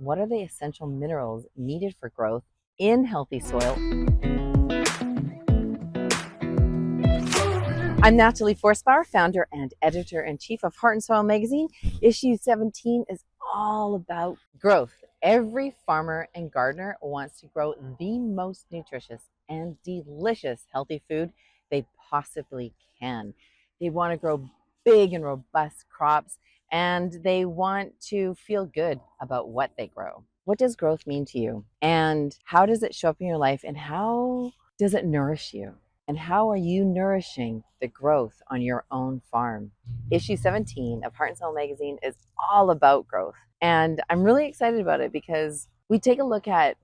What are the essential minerals needed for growth in healthy soil? I'm Natalie Forsbauer, founder and editor-in-chief of Heart and Soil magazine. Issue 17 is all about growth. Every farmer and gardener wants to grow the most nutritious and delicious healthy food they possibly can. They want to grow big and robust crops, and they want to feel good about what they grow. What does growth mean to you? And how does it show up in your life? And how does it nourish you? And how are you nourishing the growth on your own farm? Issue 17 of Heart and Soil magazine is all about growth. And I'm really excited about it because we take a look at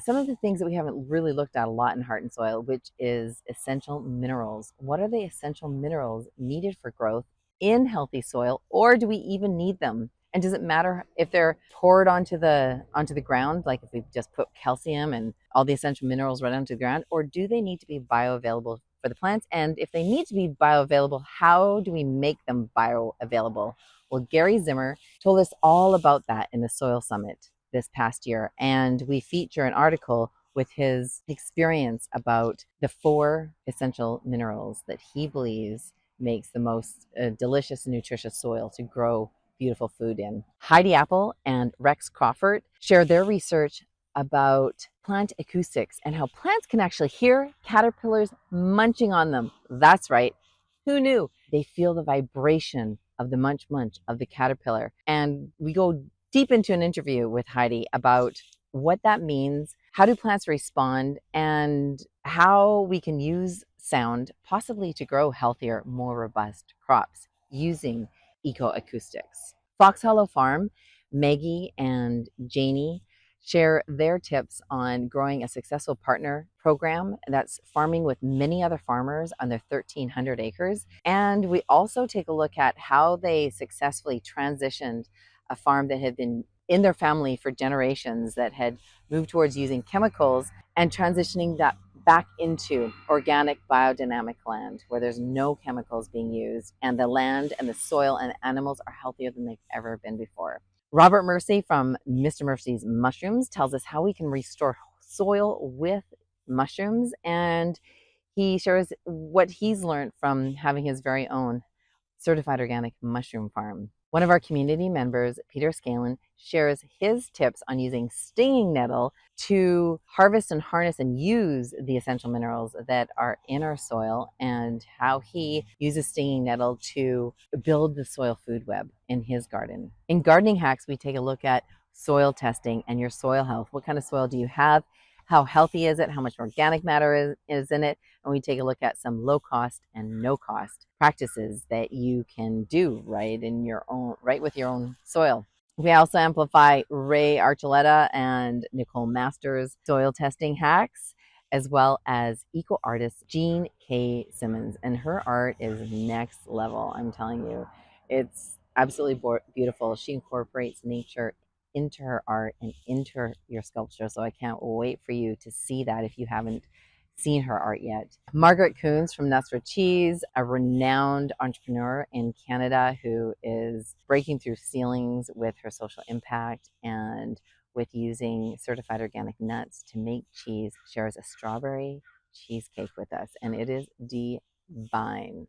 some of the things that we haven't really looked at a lot in Heart and Soil, which is essential minerals. What are the essential minerals needed for growth in healthy soil, or do we even need them? And does it matter if they're poured onto the ground, like if we just put calcium and all the essential minerals right onto the ground, or do they need to be bioavailable for the plants? And if they need to be bioavailable, how do we make them bioavailable? Well, Gary Zimmer told us all about that in the Soil Summit this past year, and we feature an article with his experience about the 4 essential minerals that he believes makes the most delicious and nutritious soil to grow beautiful food in. Heidi Apple and Rex Crawford share their research about plant acoustics and how plants can actually hear caterpillars munching on them. That's right. Who knew? They feel the vibration of the munch of the caterpillar. And we go deep into an interview with Heidi about what that means, how do plants respond, and how we can use sound possibly to grow healthier, more robust crops using ecoacoustics. Fox Hollow Farm, Maggie and Janie share their tips on growing a successful partner program that's farming with many other farmers on their 1,300 acres. And we also take a look at how they successfully transitioned a farm that had been in their family for generations, that had moved towards using chemicals, and transitioning that back into organic biodynamic land where there's no chemicals being used, and the land and the soil and animals are healthier than they've ever been before. Robert Murphy from Mr. Murphy's Mushrooms tells us how we can restore soil with mushrooms, and he shares what he's learned from having his very own certified organic mushroom farm. One of our community members, Peter Scalen, shares his tips on using stinging nettle to harvest and harness and use the essential minerals that are in our soil, and how he uses stinging nettle to build the soil food web in his garden. In Gardening Hacks, we take a look at soil testing and your soil health. What kind of soil do you have? How healthy is it? How much organic matter is in it? And we take a look at some low cost and no cost practices that you can do right with your own soil. We also amplify Ray Archuleta and Nicole Masters' soil testing hacks, as well as eco artist Jean K. Simmons. And her art is next level, I'm telling you. It's absolutely beautiful. She incorporates nature into her art and into your sculpture. So I can't wait for you to see that if you haven't seen her art yet. Margaret Coons from Nuts for Cheese, a renowned entrepreneur in Canada who is breaking through ceilings with her social impact and with using certified organic nuts to make cheese, shares a strawberry cheesecake with us, and it is divine.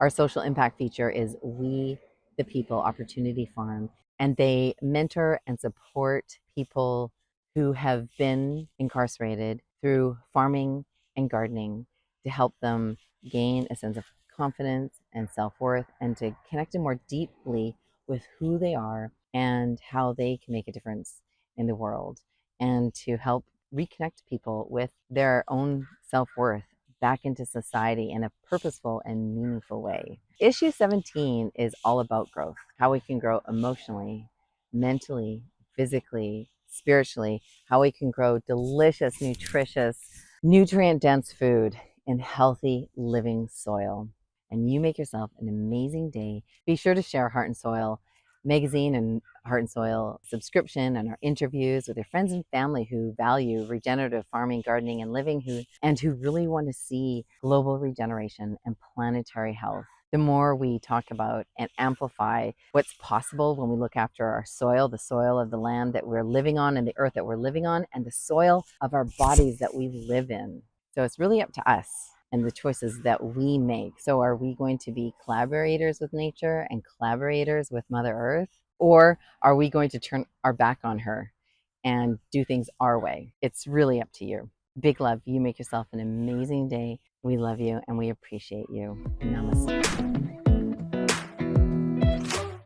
Our social impact feature is We the People Opportunity Farm, and they mentor and support people who have been incarcerated through farming and gardening to help them gain a sense of confidence and self-worth, and to connect more deeply with who they are and how they can make a difference in the world, and to help reconnect people with their own self-worth back into society in a purposeful and meaningful way. Issue 17 is all about growth, how we can grow emotionally, mentally, physically, spiritually, how we can grow delicious, nutritious, nutrient-dense food in healthy living soil. And you make yourself an amazing day. Be sure to share Heart and Soil magazine and Heart and Soil subscription and our interviews with your friends and family who value regenerative farming, gardening, and living, who really want to see global regeneration and planetary health the more we talk about and amplify what's possible when we look after our soil, the soil of the land that we're living on and the earth that we're living on, and the soil of our bodies that we live in. So it's really up to us and the choices that we make. So are we going to be collaborators with nature and collaborators with Mother Earth? Or are we going to turn our back on her and do things our way? It's really up to you. Big love. You make yourself an amazing day. We love you and we appreciate you. Namaste.